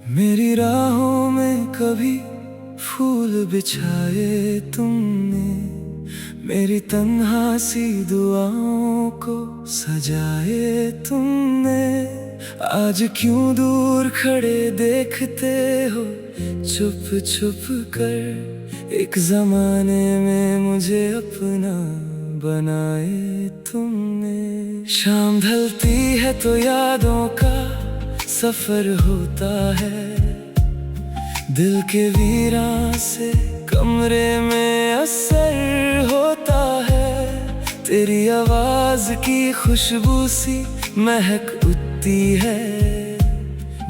मेरी राहों में कभी फूल बिछाए तुमने, मेरी तन्हा सी दुआओं को सजाए तुमने। आज क्यों दूर खड़े देखते हो छुप छुप कर, एक जमाने में मुझे अपना बनाए तुमने। शाम ढलती है तो यादों का सफर होता है, दिल के वीरान से कमरे में असर होता है। तेरी आवाज की खुशबू सी महक उठती है,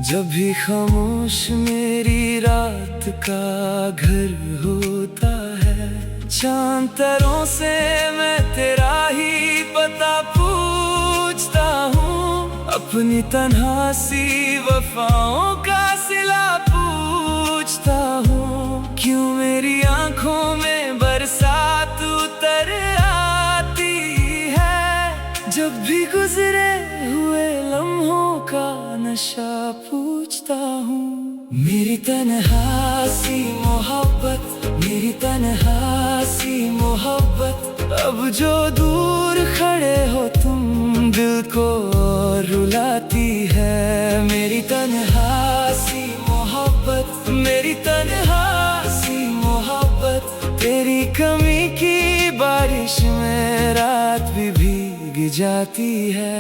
जब भी खामोश मेरी रात का घर होता है। चांद तारों से मैं तेरा ही पता पूछता हूँ, अपनी तन्हा सी वफाओं का सिला पूछता हूँ। क्यों मेरी आंखों में बरसात उतर आती है, जब भी गुजरे हुए लम्हों का नशा पूछता हूँ। मेरी तन्हा सी मोहब्बत, मेरी तन्हा सी मोहब्बत, अब जो दूर खड़े हो तुम दिल को और रुलाती है। मेरी तन्हा सी मोहब्बत, मेरी तन्हा सी मोहब्बत, तेरी कमी की बारिश में रात भी भीग जाती है।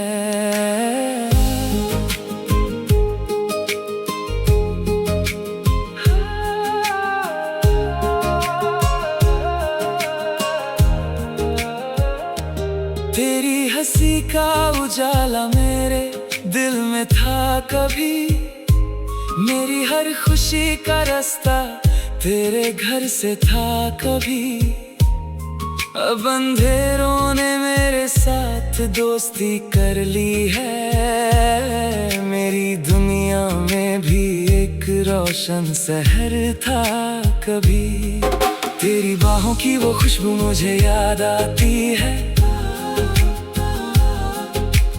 तेरी हंसी का उजाला मेरे दिल में था कभी, मेरी हर खुशी का रास्ता तेरे घर से था कभी। अब अंधेरों ने मेरे साथ दोस्ती कर ली है, मेरी दुनिया में भी एक रोशन शहर था कभी। तेरी बाहों की वो खुशबू मुझे याद आती है,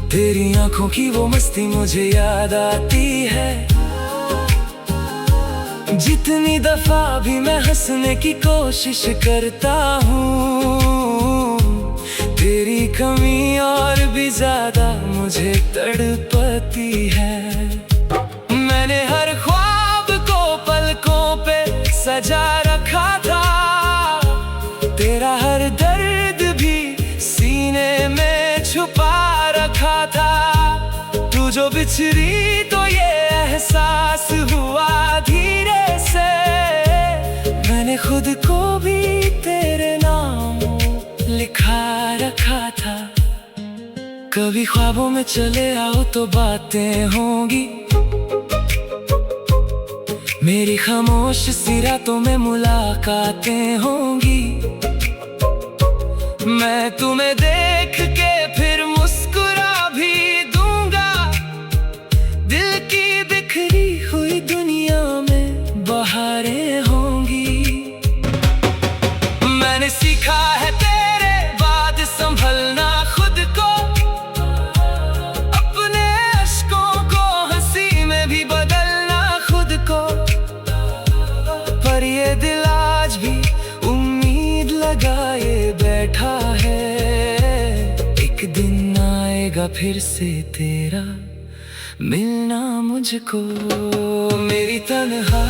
तेरी आंखों की वो मस्ती मुझे याद आती है। जितनी दफा भी मैं हंसने की कोशिश करता हूँ, तेरी कमी और भी ज्यादा मुझे तड़पती है। मैंने हर ख्वाब को पलकों पे सजा रखा था, तेरा हर दर्द भी सीने में छुपा रखा था। तू जो बिछड़ी तो ये एहसास हुआ धीरे से, मैंने खुद को भी तेरे नाम लिखा रखा था। कभी ख्वाबों में चले आओ तो बातें होंगी, मेरी खामोश सी रातों में मुलाकातें होंगी। मैं तुम्हें देख के फिर मुस्कुरा भी दूंगा, दिल की बिखरी हुई दुनिया में बहारें होंगी। मैंने सीखा है तेरे बाद संभलना खुद को, अपने अश्कों को हंसी में भी बदलना खुद को। पर ये दिल आज भी उम्मीद लगाए बैठा है, एक दिन आएगा फिर से तेरा मिलना मुझको। मेरी तन्हा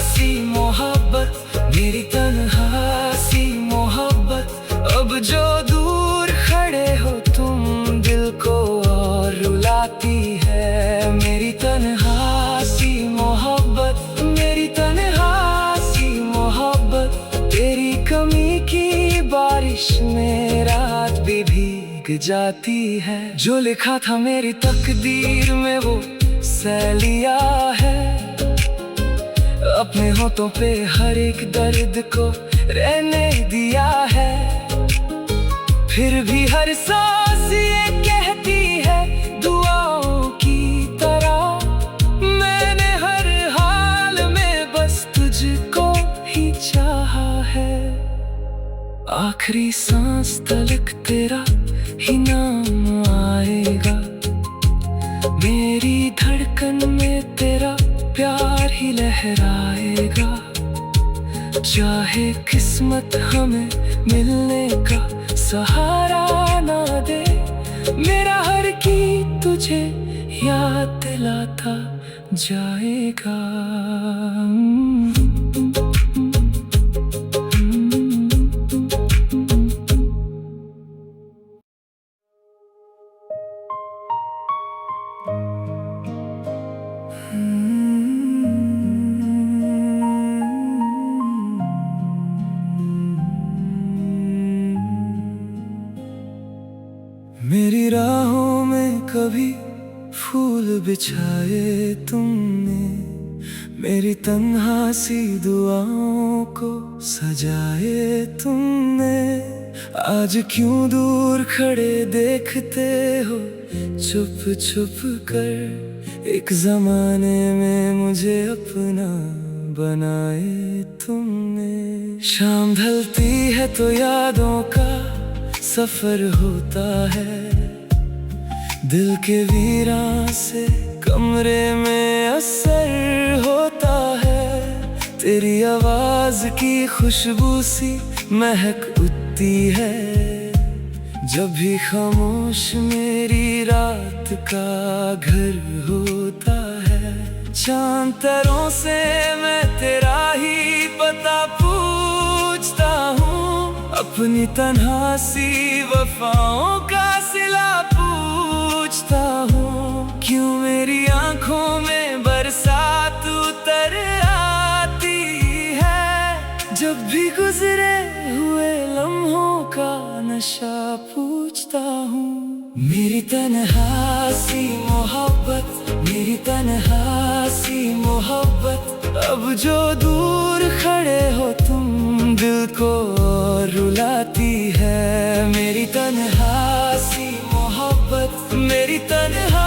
सी मोहब्बत, मेरी तन्हा सी मोहब्बत, अब जो दूर खड़े हो तुम दिल को और रुलाती है। मेरी तन्हा सी मोहब्बत, मेरी तन्हा सी मोहब्बत, तेरी कमी की बारिश में रात भी भीग जाती है। जो लिखा था मेरी तकदीर में वो सैलिया है, अपने होठों पे हर एक दर्द को रहने दिया है। फिर भी हर सांस ये कहती है दुआओं की तरह, मैंने हर हाल में बस तुझको ही चाहा है। आखिरी सांस तलक तेरा ही नाम आएगा, मेरी धड़कन में तेरा प्यार ही लहराएगा। चाहे किस्मत हमें मिलने का सहारा ना दे, मेरा हर की तुझे याद दिलाता जाएगा। मेरी राहों में कभी फूल बिछाए तुमने, मेरी तन्हा सी दुआओं को सजाए तुमने। आज क्यों दूर खड़े देखते हो छुप छुप कर, एक जमाने में मुझे अपना बनाए तुमने। शाम ढलती है तो यादों का सफर होता है, दिल के वीरान से कमरे में असर होता है। तेरी आवाज की खुशबू सी महक उठती है, जब भी खामोश मेरी रात का घर होता है। चांद तारों से मैं तेरा ही पता पूछता हूँ, अपनी तन्हा सी वफाओं का सिला पूछता हूँ। क्यों मेरी आंखों में बरसात उतर आती है, जब भी गुजरे हुए लम्हों का नशा पूछता हूँ। मेरी तन्हा सी मोहब्बत, मेरी तन्हा सी मोहब्बत, अब जो दूर खड़े हो तुम दिल को रुलाती है। मेरी तन्हा सी मोहब्बत, मेरी तन्हा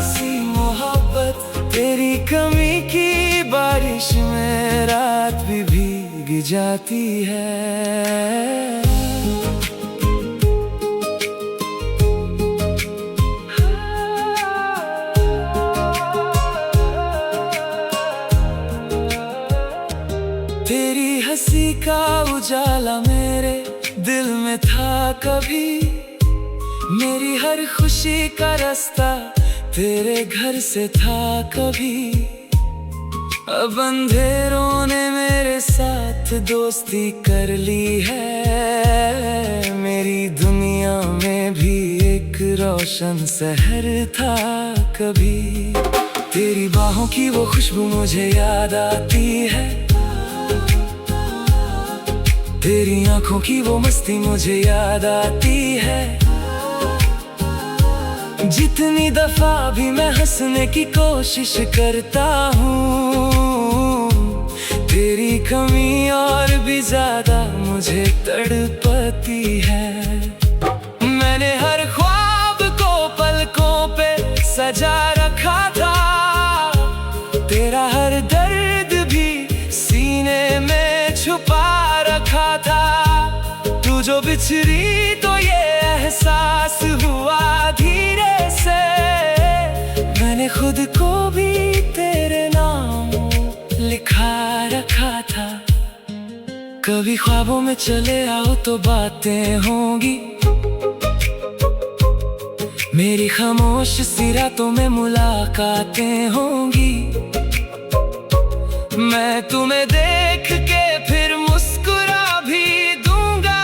सी मोहब्बत, तेरी कमी की बारिश में रात भी भीग जाती है। तेरी हंसी का उजाला मेरे दिल में था कभी, मेरी हर खुशी का रास्ता तेरे घर से था कभी। अब अंधेरों ने मेरे साथ दोस्ती कर ली है, मेरी दुनिया में भी एक रोशन शहर था कभी। तेरी बाहों की वो खुशबू मुझे याद आती है, तेरी आंखों की वो मस्ती मुझे याद आती है। जितनी दफा भी मैं हंसने की कोशिश करता हूँ, तेरी कमी और भी ज्यादा मुझे तड़पती है। मैंने हर ख्वाब को पलकों पे सजा रखा था, तेरा हर दर्द भी सीने में छुपा रखा था। तू जो बिछड़ी तो ये एहसास हुआ धीरे से, मैंने खुद को भी तेरे नाम लिखा रखा था। कभी ख्वाबों में चले आओ तो बातें होंगी, मेरी खामोश सी रातों में मुलाकातें होंगी। मैं तुम्हें देख के फिर मुस्कुरा भी दूंगा,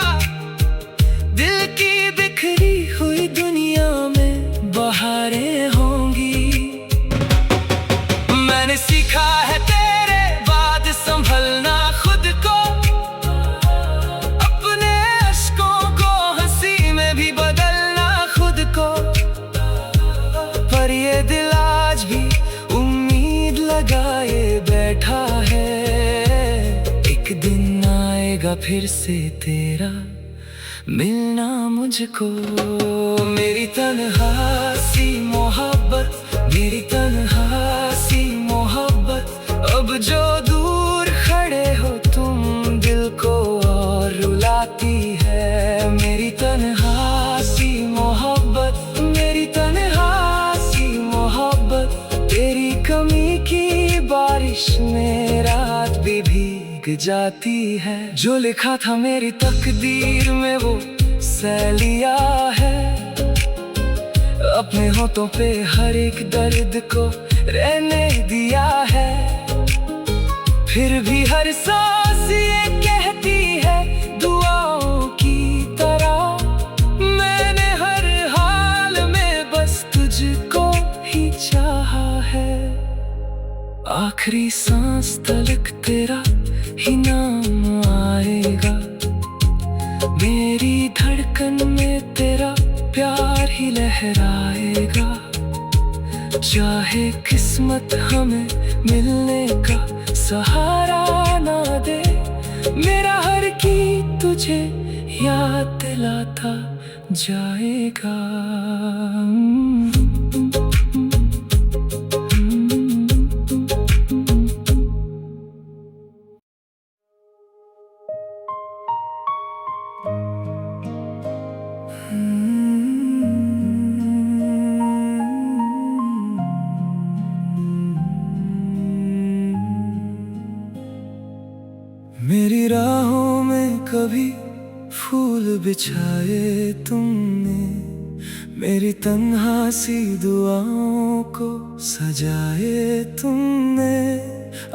दिल की बिखरी हुई दुनिया में बहारें होंगी। मैंने सीखा है तेरे बाद संभलना खुद को, अपने अश्कों को हंसी में भी बदलना खुद को। पर ये दिल आज भी उम्मीद लगाए बैठा है, एक दिन आएगा फिर से तेरा मिलना मुझको। मेरी तन्हा सी मोहब्बत, मेरी तन्हा सी मोहब्बत, अब जो दूर खड़े हो तुम दिल को और रुलाती है। मेरी तन्हा सी मोहब्बत, मेरी तन्हा सी मोहब्बत, तेरी कमी की बात बारिश में रात भी भीग जाती है। जो लिखा था मेरी तकदीर में वो सैलिया है। अपने होठों पे हर एक दर्द को रहने दिया है। फिर भी हर सांस ये कहती है दुआओं की तरह। मैंने हर हाल में बस तुझको ही चाहा है। आखिरी सांस तलक तेरा ही नाम आएगा। मेरी धड़कन में तेरा प्यार ही लहराएगा। चाहे किस्मत हमें मिलने का सहारा ना दे, मेरा हर गीत तुझे याद दिलाता जाएगा। मेरी राहों में कभी फूल बिछाए तुमने, मेरी तन्हा सी दुआओं को सजाए तुमने।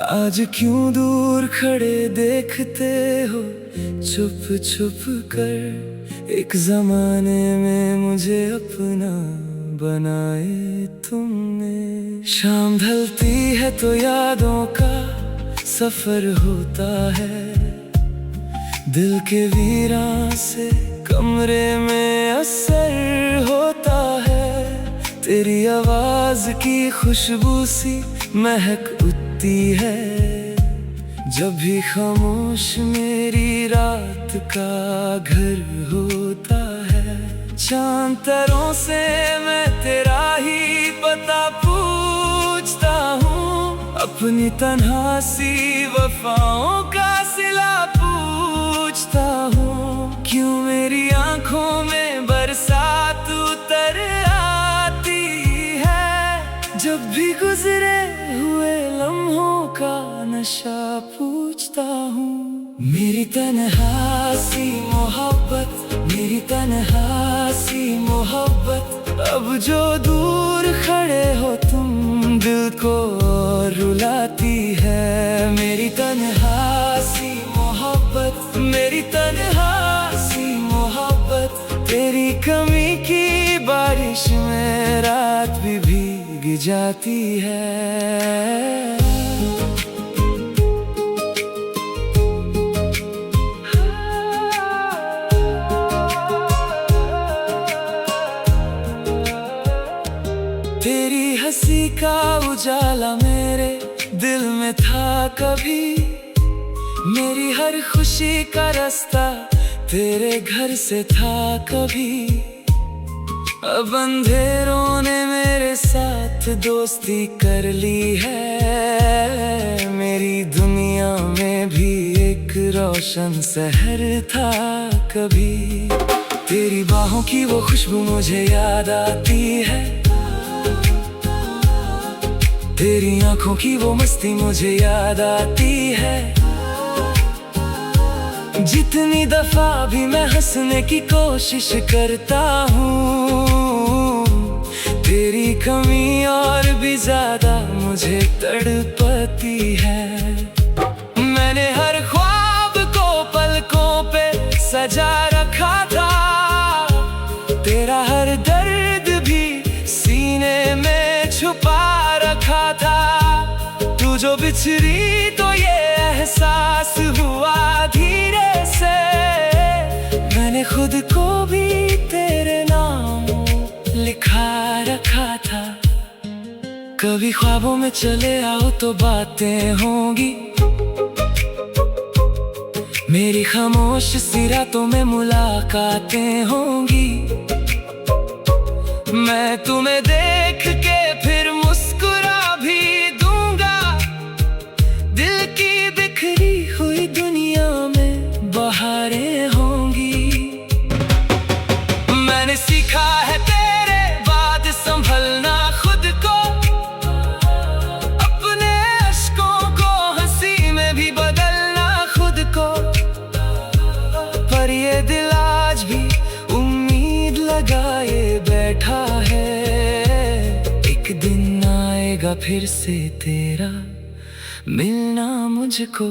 आज क्यों दूर खड़े देखते हो छुप छुप कर। एक जमाने में मुझे अपना बनाए तुमने। शाम ढलती है तो यादों का सफर होता है। दिल के वीरान से कमरे में असर होता है। तेरी आवाज की खुशबू सी महक उठती है। जब भी खामोश मेरी रात का घर होता है। चांद तारों से मैं तेरा ही पता पूछता हूँ। अपनी तन्हा सी वफाओं का सिला पूछता हूँ। क्यों मेरी आंखों में बरसात उतर आती है। जब भी गुजरे हुए लम्हों का नशा पूछता हूँ। मेरी तन्हा सी मोहब्बत, मेरी तन्हा सी मोहब्बत। अब जो दूर खड़े हो तुम दिल को रुलाती है। मेरी तन्हा सी मोहब्बत, मेरी तन्हा सी मोहब्बत। तेरी कमी की बारिश में रात भी भीग जाती है। तेरी हंसी का उजाला मेरे दिल में था कभी। मेरी हर खुशी का रास्ता तेरे घर से था कभी। अब अंधेरों ने मेरे साथ दोस्ती कर ली है। मेरी दुनिया में भी एक रोशन शहर था कभी। तेरी बाहों की वो खुशबू मुझे याद आती है। तेरी आंखों की वो मस्ती मुझे याद आती है। जितनी दफा भी मैं हंसने की कोशिश करता हूँ, तेरी कमी और भी ज्यादा मुझे तड़पती है। मैंने हर ख्वाब को पलकों पे सजा रखा था। तेरा हर दर्द भी सीने में छुपा रखा था। तू जो बिछड़ी तो ये एहसास हुआ धीरे से। मैंने खुद को भी तेरे नाम लिखा रखा था। कभी ख्वाबों में चले आओ तो बातें होंगी। मेरी खामोश सी रातों में मुलाकातें होंगी। मैं तुम्हें देख के फिर मुस्कुरा भी दूंगा। दिल की बिखरी हुई दुनिया में बहारें होंगी। मैंने सीखा है तेरे बाद संभलना खुद को। अपने अश्कों फिर से तेरा मिलना मुझको।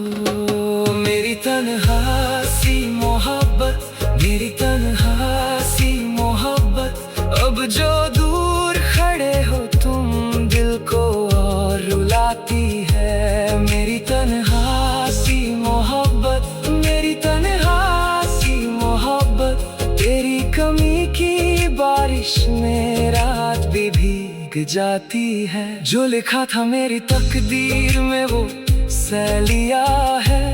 मेरी तन्हा सी मोहब्बत, मेरी तन्हा सी मोहब्बत, अब जो दूर खड़े हो तुम दिल को और रुलाती है। मेरी तन्हा सी मोहब्बत, मेरी तन्हा सी मोहब्बत, तेरी कमी की बारिश में रात भी भीग जाती है। जो लिखा था मेरी तकदीर में वो सैलिया है,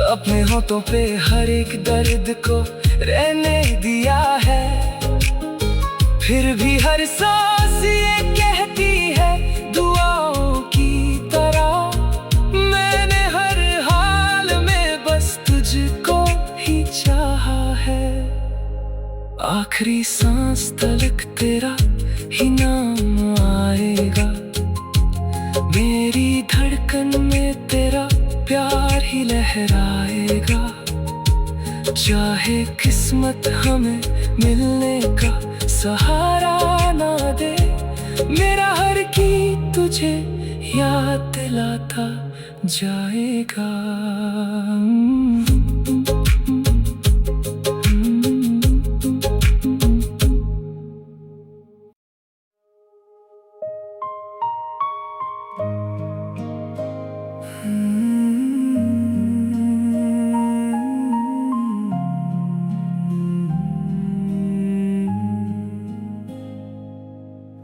अपने होठों पे हर एक दर्द को रहने दिया है। फिर भी हर सांस ये कहती है दुआओं की तरह, मैंने हर हाल में बस तुझको ही चाहा है। आखिरी सांस तलक तेरा ही नाम आएगा, मेरी धड़कन में तेरा प्यार ही लहराएगा। चाहे किस्मत हमें मिलने का सहारा ना दे, मेरा हर की तुझे याद दिलाता जाएगा।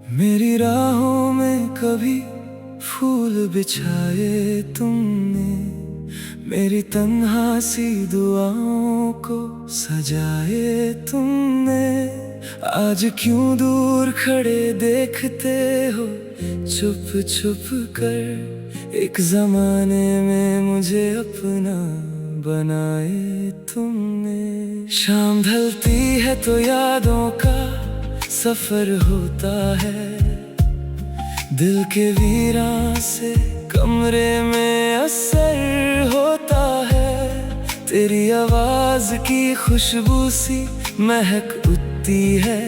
मेरी राहों में कभी फूल बिछाए तुमने, मेरी तन्हा सी दुआओं को सजाए तुमने। आज क्यों दूर खड़े देखते हो छुप छुप कर, एक जमाने में मुझे अपना बनाए तुमने। शाम ढलती है तो यादों का सफर होता है, दिल के वीरान से कमरे में असर होता है। तेरी आवाज की खुशबू सी महक उठती है,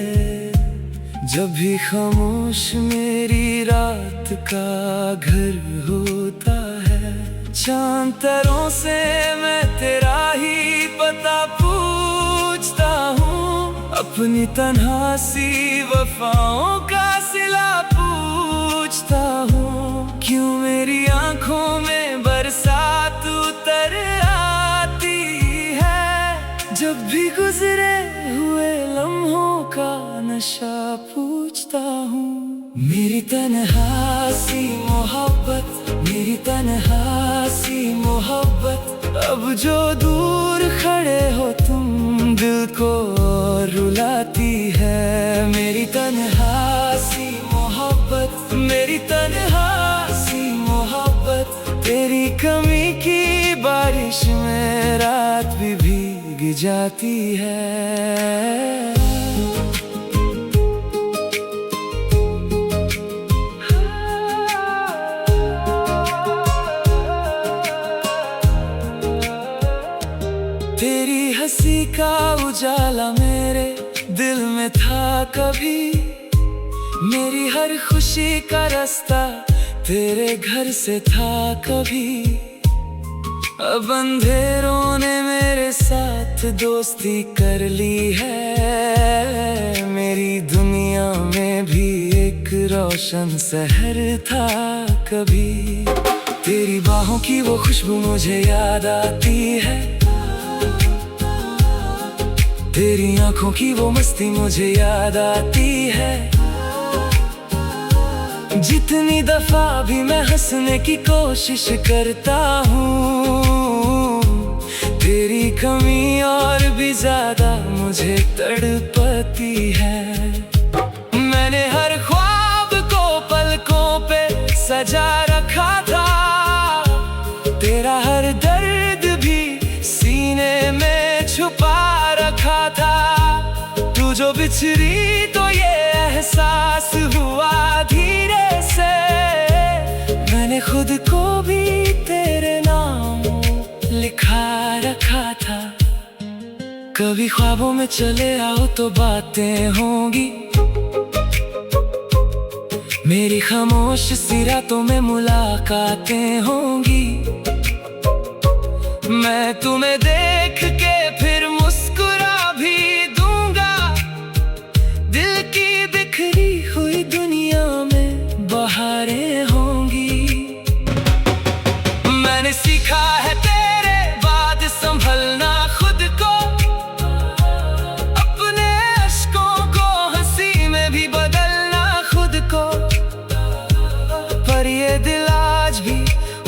जब भी खामोश मेरी रात का घर होता है। चांद तारों से मैं तेरा ही पता पूछता हूँ, अपनी तन्हा सी वफाओं का सिला पूछता हूँ। क्यों मेरी आंखों में बरसात उतर आती है, जब भी गुजरे हुए लम्हों का नशा पूछता हूँ। मेरी तन्हा सी मोहब्बत, मेरी तन्हा सी मोहब्बत, अब जो दूर खड़े हो तुम दिल को और रुलाती है। मेरी तन्हा सी मोहब्बत, मेरी तन्हा सी मोहब्बत, तेरी कमी की बारिश में रात भी भीग जाती है। तेरी हंसी का उजाला मेरे दिल में था कभी, मेरी हर खुशी का रास्ता तेरे घर से था कभी। अब अंधेरों ने मेरे साथ दोस्ती कर ली है, मेरी दुनिया में भी एक रोशन शहर था कभी। तेरी बाहों की वो खुशबू मुझे याद आती है, तेरी आंखों की वो मस्ती मुझे याद आती है। जितनी दफा भी मैं हंसने की कोशिश करता हूँ, तेरी कमी और भी ज्यादा मुझे तड़पती है। मैंने हर ख्वाब को पलकों पे सजा रखा था, तेरा हर दर्द भी सीने में छुपा रखा था। तू जो बिछड़ी तो ये एहसास हुआ धीरे से, मैंने खुद को भी तेरे नाम लिखा रखा था। कभी ख्वाबों में चले आओ तो बातें होंगी, मेरी खामोश सी रातों में मुलाकातें होंगी। मैं तुम्हें देख के फिर मुस्कुरा भी दूंगा। दिल की बिखरी हुई दुनिया में बहारें होंगी। मैंने सीखा है तेरे बाद संभलना खुद को, अपने अश्कों को हंसी में भी बदलना खुद को। पर ये दिल आज भी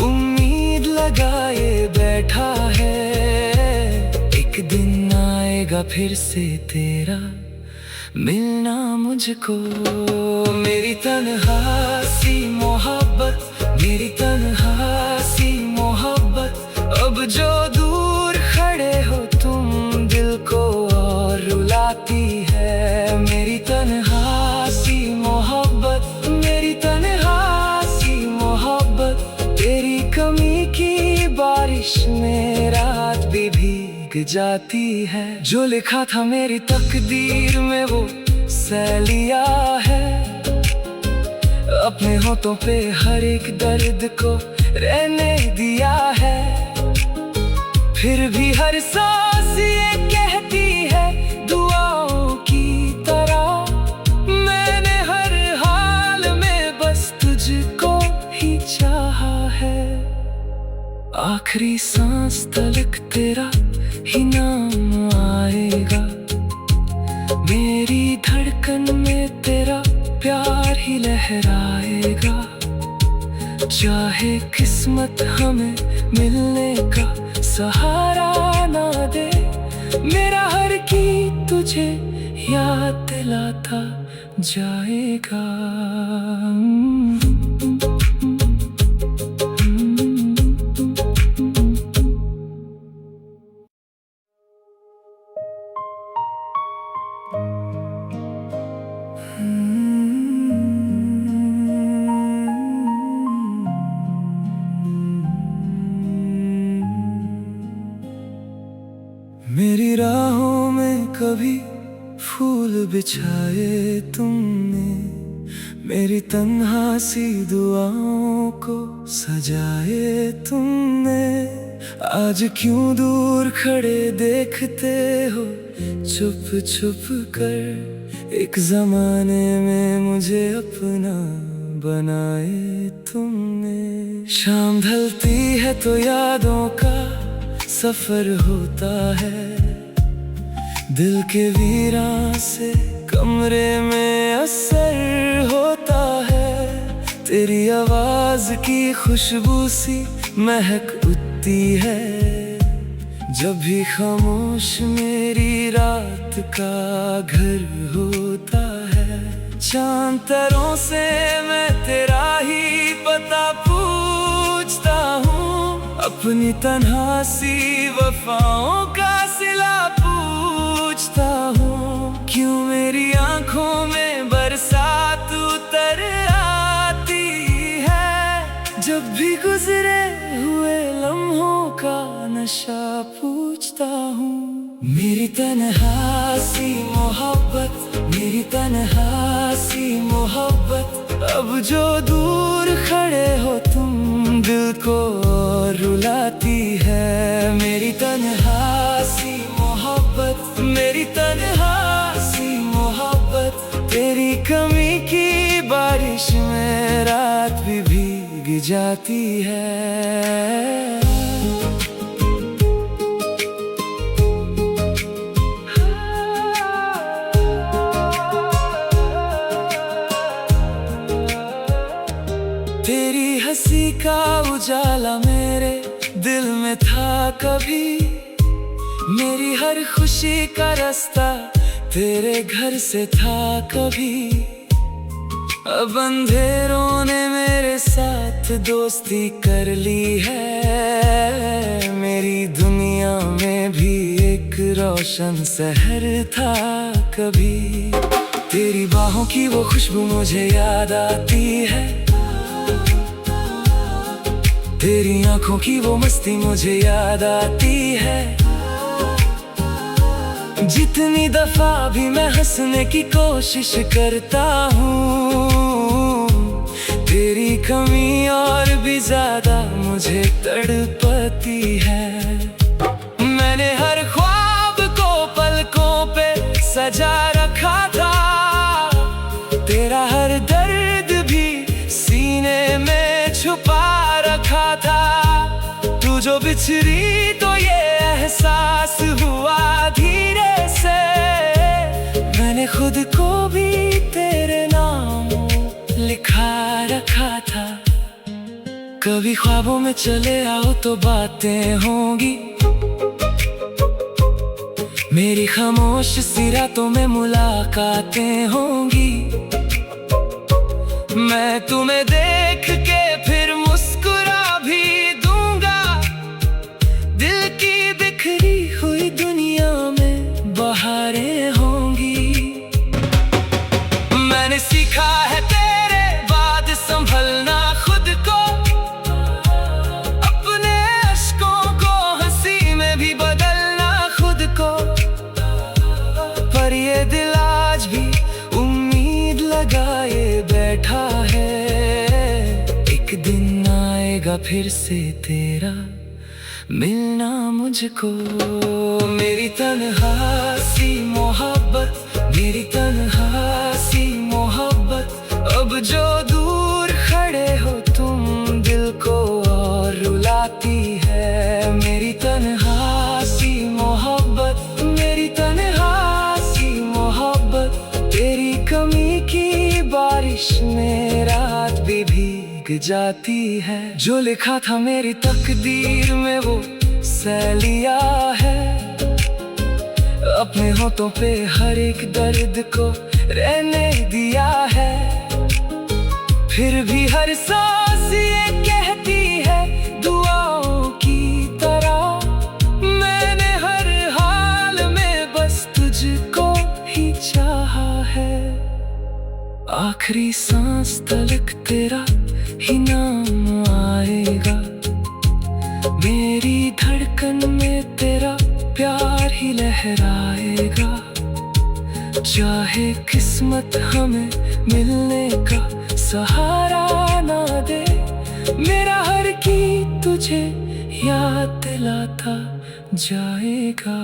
उम्मीद लगाए बैठा है, एक दिन आएगा फिर से तेरा मिलना मुझको। मेरी तन्हा सी मोहब्बत, मेरी तन्हा सी मोहब्बत, अब जो दूर खड़े हो तुम दिल को और रुलाती है। मेरी तन्हा सी मोहब्बत, मेरी तन्हा सी मोहब्बत, तेरी कमी की बारिश में रात भी भीग जाती है। जो लिखा था मेरी तकदीर में वो सैलिया है, अपने होठों पे हर एक दर्द को रहने दिया है। फिर भी हर सांस ये कहती है दुआओं की तरह, मैंने हर हाल में बस तुझको ही चाहा है। आखिरी सांस तलक तेरा ही नाम आएगा, मेरी धड़कन में तेरा प्यार ही लहराएगा। चाहे किस्मत हमें मिलने का सहारा ना दे, मेरा हर की तुझे याद दिलाता जाएगा। मेरी राहों में कभी फूल बिछाए तुमने, मेरी तन्हा सी दुआओं को सजाए तुमने। आज क्यों दूर खड़े देखते हो छुप छुप कर, एक जमाने में मुझे अपना बनाए तुमने। शाम ढलती है तो यादों का सफर होता है, दिल के वीरान से कमरे में असर होता है। तेरी आवाज की खुशबू सी महक उठती है, जब भी खामोश मेरी रात का घर होता है। चांद तारों से मैं तेरा ही पता पूछता हूँ, अपनी तन्हा सी वफाओं का सिला पूछता हूँ। क्यों मेरी आंखों में बरसात उतर आती है, जब भी गुजरे हुए लम्हों का नशा पूछता हूँ। मेरी तन्हा सी मोहब्बत, मेरी तन्हा सी मोहब्बत, अब जो दूर खड़े हो तुम दिल को रुलाती है। मेरी तन्हा सी मोहब्बत, मेरी तन्हा सी मोहब्बत, तेरी कमी की बारिश में रात भी भीग जाती है। तेरी हंसी का उजाला मेरे दिल में था कभी, मेरी हर खुशी का रास्ता तेरे घर से था कभी। अब अंधेरों ने मेरे साथ दोस्ती कर ली है, मेरी दुनिया में भी एक रोशन शहर था कभी। तेरी बाहों की वो खुशबू मुझे याद आती है, तेरी आंखों की वो मस्ती मुझे याद आती है। जितनी दफा भी मैं हंसने की कोशिश करता हूँ, तेरी कमी और भी ज्यादा मुझे तड़पती है। मैंने हर ख्वाब को पलकों पे सजा रखा था, तेरा हर दर्द भी सीने में छुपा रखा था। तू जो बिछड़ी तो ये एहसास हुआ धीरे से, मैंने खुद को भी तेरे नाम लिखा रखा था। कभी ख्वाबों में चले आओ तो बातें होंगी, मेरी खामोश सी रातों में मुलाकातें होंगी। मैं तुम्हें देख के फिर मुस्कुरा भी दूंगा, दिल की बिखरी हुई दुनिया में बहारें होंगी। मैंने सीखा है तेरे बाद संभलना खुद को, अपने अश्कों को हंसी में भी बदलना खुद को। पर ये दिल आज भी उम्मीद लगाए बैठा है, एक दिन आएगा फिर से तेरा मिलना मुझको। मेरी तन्हा सी मोहब्बत, मेरी तन्हा सी मोहब्बत, अब जो दूर खड़े हो तुम दिल को और रुलाती है। मेरी तन्हा सी मोहब्बत, मेरी तन्हा सी मोहब्बत, तेरी कमी की बारिश में रात भी भीग जाती है। जो लिखा था मेरी तकदीर में वो सैलिया है, अपने होठों पे हर एक दर्द को रहने दिया है। फिर भी हर सांस ये कहती है दुआओं की तरह, मैंने हर हाल में बस तुझको ही चाहा है। आखिरी सांस तलक तेरा ही नाम आएगा, मेरी धड़कन में तेरा प्यार ही लहराएगा। चाहे किस्मत हमें मिलने का सहारा ना दे, मेरा हर गीत तुझे याद दिलाता जाएगा।